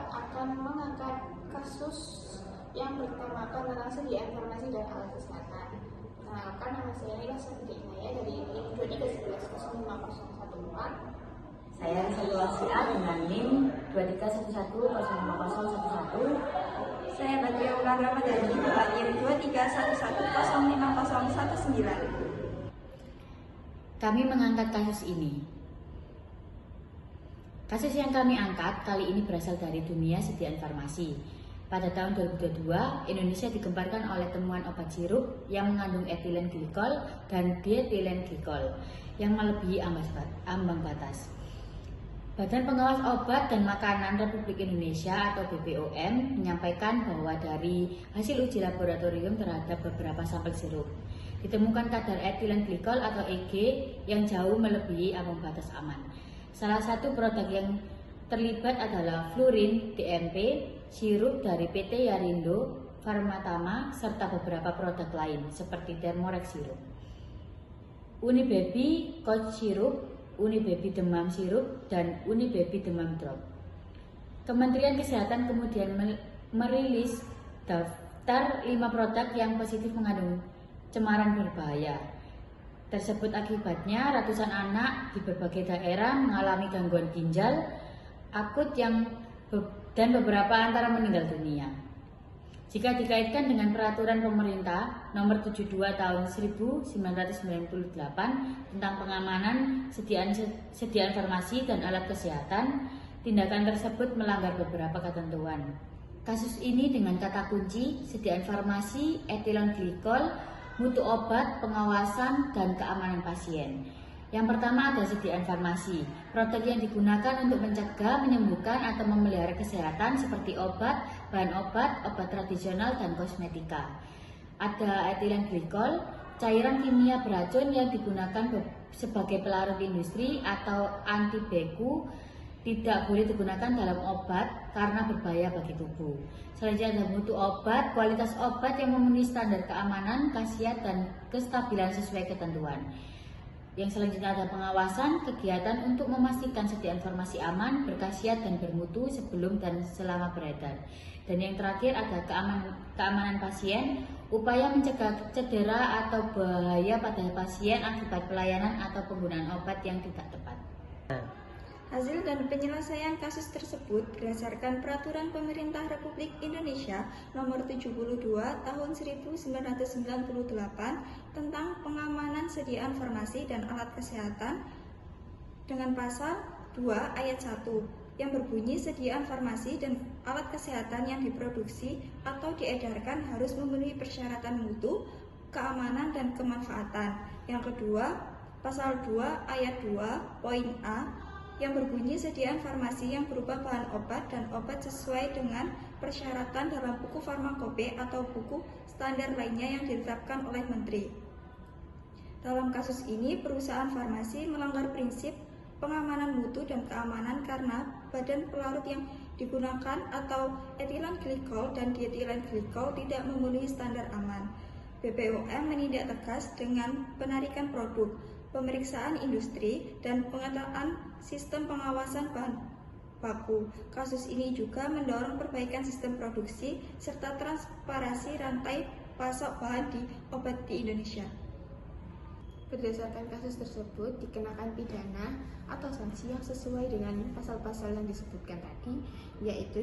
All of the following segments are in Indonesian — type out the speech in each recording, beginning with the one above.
akan mengangkat kasus yang bertemakan tentang sedia informasi dan alat kesehatan. Kenalkan, nama saya Lila Santi Inaya dari NIM 231505014. Saya Salwa Sia dengan NIM 231105011. Saya Badria Ular Ramadhani dengan NIM 231105019. Kami mengangkat kasus ini. Kasus yang kami angkat kali ini berasal dari dunia sedia informasi. Pada tahun 2022, Indonesia digemparkan oleh temuan obat sirup yang mengandung etilen glikol dan dietilen glikol yang melebihi ambang batas. Badan Pengawas Obat dan Makanan Republik Indonesia atau BPOM menyampaikan bahwa dari hasil uji laboratorium terhadap beberapa sampel sirup ditemukan kadar etilen glikol atau EG yang jauh melebihi ambang batas aman. Salah satu produk yang terlibat adalah Flurin DMP, sirup dari PT Yarindo Pharmatama, serta beberapa produk lain seperti Thermorex sirup, Unibaby Coach sirup, Unibaby demam sirup, dan Unibaby demam drop. Kementerian Kesehatan kemudian merilis daftar 5 produk yang positif mengandung cemaran berbahaya. Tersebut akibatnya ratusan anak di berbagai daerah mengalami gangguan ginjal akut dan beberapa antara meninggal dunia. Jika dikaitkan dengan peraturan pemerintah nomor 72 tahun 1998 tentang pengamanan sediaan farmasi dan alat kesehatan, tindakan tersebut melanggar beberapa ketentuan. Kasus ini dengan kata kunci sediaan farmasi, etilen glikol, mutu obat, pengawasan, dan keamanan pasien. Yang pertama ada sediaan farmasi, produk yang digunakan untuk mencegah, menyembuhkan, atau memelihara kesehatan seperti obat, bahan obat, obat tradisional, dan kosmetika. Ada etilen glikol, cairan kimia beracun yang digunakan sebagai pelarut industri atau anti beku, tidak boleh digunakan dalam obat karena berbahaya bagi tubuh. Selanjutnya ada mutu obat, kualitas obat yang memenuhi standar keamanan, khasiat, dan kestabilan sesuai ketentuan. Yang selanjutnya ada pengawasan, kegiatan untuk memastikan sediaan farmasi aman, berkhasiat, dan bermutu sebelum dan selama beredar. Dan yang terakhir ada keamanan pasien, upaya mencegah cedera atau bahaya pada pasien akibat pelayanan atau penggunaan obat yang tidak tepat. Hasil dan penyelesaian kasus tersebut berdasarkan Peraturan Pemerintah Republik Indonesia Nomor 72 Tahun 1998 tentang pengamanan sediaan farmasi dan alat kesehatan dengan pasal 2 ayat 1 yang berbunyi sediaan farmasi dan alat kesehatan yang diproduksi atau diedarkan harus memenuhi persyaratan mutu, keamanan, dan kemanfaatan. Yang kedua, pasal 2 ayat 2 poin A yang berbunyi sediaan farmasi yang berupa bahan obat dan obat sesuai dengan persyaratan dalam buku farmakope atau buku standar lainnya yang ditetapkan oleh Menteri. Dalam kasus ini, perusahaan farmasi melanggar prinsip pengamanan mutu dan keamanan karena badan pelarut yang digunakan atau etilen glikol dan dietilen glikol tidak memenuhi standar aman. BPOM menindak tegas dengan penarikan produk, pemeriksaan industri, dan pengetaan sistem pengawasan bahan baku. Kasus ini juga mendorong perbaikan sistem produksi serta transparansi rantai pasok bahan obat di Indonesia. Berdasarkan kasus tersebut dikenakan pidana atau sanksi yang sesuai dengan pasal-pasal yang disebutkan tadi, yaitu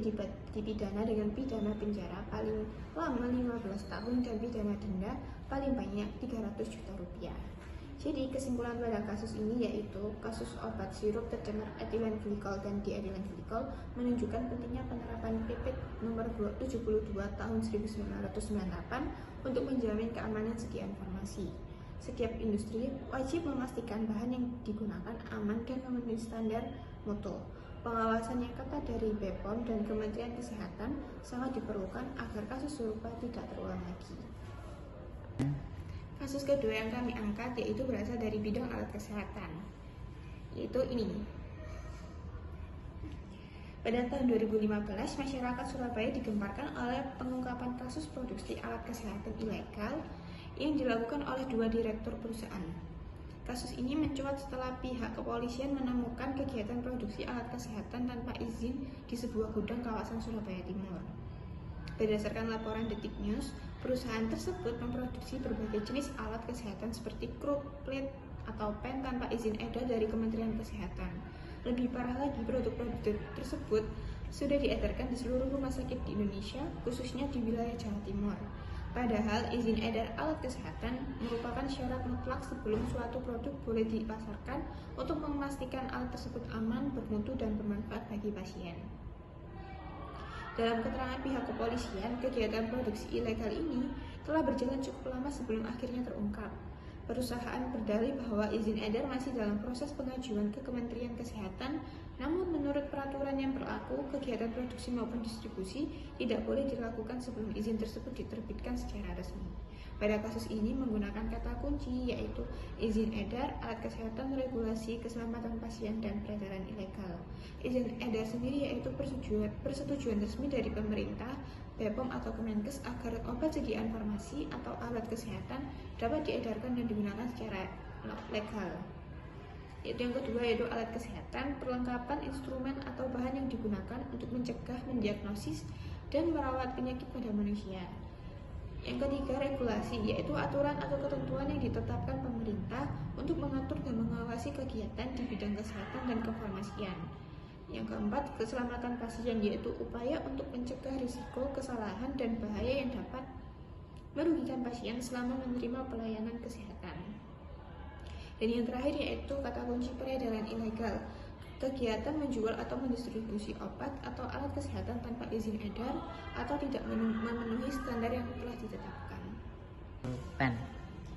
dipidana dengan pidana penjara paling lama 15 tahun dan pidana denda paling banyak 300 juta rupiah. Jadi kesimpulan pada kasus ini yaitu kasus obat sirup tercemar etilen glikol dan dietilen glikol menunjukkan pentingnya penerapan PP nomor 72 tahun 1998 untuk menjamin keamanan sediaan farmasi. Setiap industri wajib memastikan bahan yang digunakan aman dan memenuhi standar mutu. Pengawasan yang ketat dari BPOM dan Kementerian Kesehatan sangat diperlukan agar kasus serupa tidak terulang lagi. Kasus kedua yang kami angkat yaitu berasal dari bidang alat kesehatan, yaitu ini. Pada tahun 2015, masyarakat Surabaya digemparkan oleh pengungkapan kasus produksi alat kesehatan ilegal yang dilakukan oleh 2 direktur perusahaan. Kasus ini mencuat setelah pihak kepolisian menemukan kegiatan produksi alat kesehatan tanpa izin di sebuah gudang kawasan Surabaya Timur. Berdasarkan laporan Detik News, perusahaan tersebut memproduksi berbagai jenis alat kesehatan seperti kruk, plate, atau pen tanpa izin edar dari Kementerian Kesehatan. Lebih parah lagi, produk-produk tersebut sudah diedarkan di seluruh rumah sakit di Indonesia, khususnya di wilayah Jawa Timur. Padahal izin edar alat kesehatan merupakan syarat mutlak sebelum suatu produk boleh dipasarkan untuk memastikan alat tersebut aman, bermutu, dan bermanfaat bagi pasien. Dalam keterangan pihak kepolisian, kegiatan produksi ilegal ini telah berjalan cukup lama sebelum akhirnya terungkap. Perusahaan berdalih bahwa izin edar masih dalam proses pengajuan ke Kementerian Kesehatan, namun menurut peraturan yang berlaku, kegiatan produksi maupun distribusi tidak boleh dilakukan sebelum izin tersebut diterbitkan secara resmi. Pada kasus ini menggunakan kata kunci yaitu izin edar, alat kesehatan, regulasi, keselamatan pasien, dan peredaran ilegal. Izin edar sendiri yaitu persetujuan resmi dari pemerintah, BPOM atau Kemenkes agar obat sediaan farmasi atau alat kesehatan dapat diedarkan dan digunakan secara legal. Yang kedua yaitu alat kesehatan, perlengkapan, instrumen, atau bahan yang digunakan untuk mencegah, mendiagnosis, dan merawat penyakit pada manusia. Yang ketiga, regulasi, yaitu aturan atau ketentuan yang ditetapkan pemerintah untuk mengatur dan mengawasi kegiatan di bidang kesehatan dan kefarmasian. Yang keempat, keselamatan pasien, yaitu upaya untuk mencegah risiko, kesalahan, dan bahaya yang dapat merugikan pasien selama menerima pelayanan kesehatan. Dan yang terakhir yaitu kata kunci peredaran ilegal, kegiatan menjual atau mendistribusi obat atau alat kesehatan tanpa izin edar atau tidak memenuhi standar yang telah ditetapkan.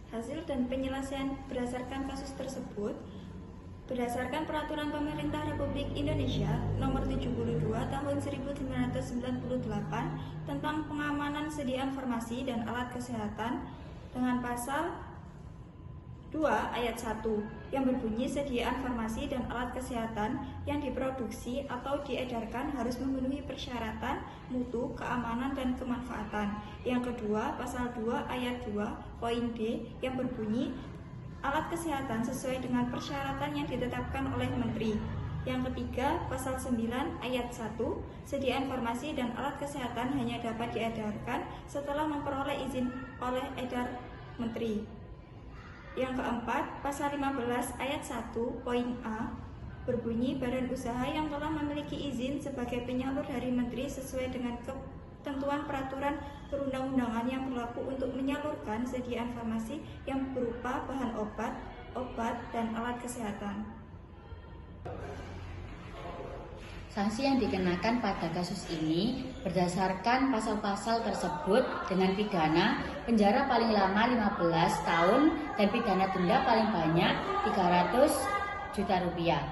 Hasil dan penyelesaian berdasarkan kasus tersebut berdasarkan Peraturan Pemerintah Republik Indonesia Nomor 72 Tahun 1998 tentang pengamanan sediaan farmasi dan alat kesehatan dengan pasal 2 ayat 1 yang berbunyi sediaan farmasi dan alat kesehatan yang diproduksi atau diedarkan harus memenuhi persyaratan mutu, keamanan, dan kemanfaatan. Yang kedua, pasal 2 ayat 2 poin D yang berbunyi alat kesehatan sesuai dengan persyaratan yang ditetapkan oleh Menteri. Yang ketiga, pasal 9 ayat 1, sediaan farmasi dan alat kesehatan hanya dapat diedarkan setelah memperoleh izin oleh edar Menteri. Yang keempat, pasal 15 ayat 1 poin A berbunyi badan usaha yang telah memiliki izin sebagai penyalur dari Menteri sesuai dengan ketentuan peraturan perundang-undangan yang berlaku untuk menyalurkan sediaan farmasi yang berupa bahan obat, dan alat kesehatan. Sanksi yang dikenakan pada kasus ini berdasarkan pasal-pasal tersebut dengan pidana penjara paling lama 15 tahun dan pidana denda paling banyak 300 juta rupiah.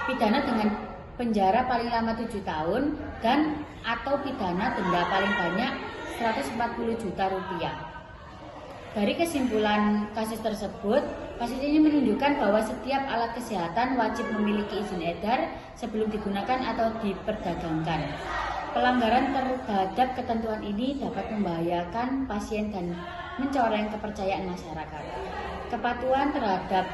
Pidana dengan penjara paling lama 7 tahun dan atau pidana denda paling banyak 140 juta rupiah. Dari kesimpulan kasus tersebut, kasus ini menunjukkan bahwa setiap alat kesehatan wajib memiliki izin edar sebelum digunakan atau diperdagangkan. Pelanggaran terhadap ketentuan ini dapat membahayakan pasien dan mencoreng kepercayaan masyarakat. Kepatuhan terhadap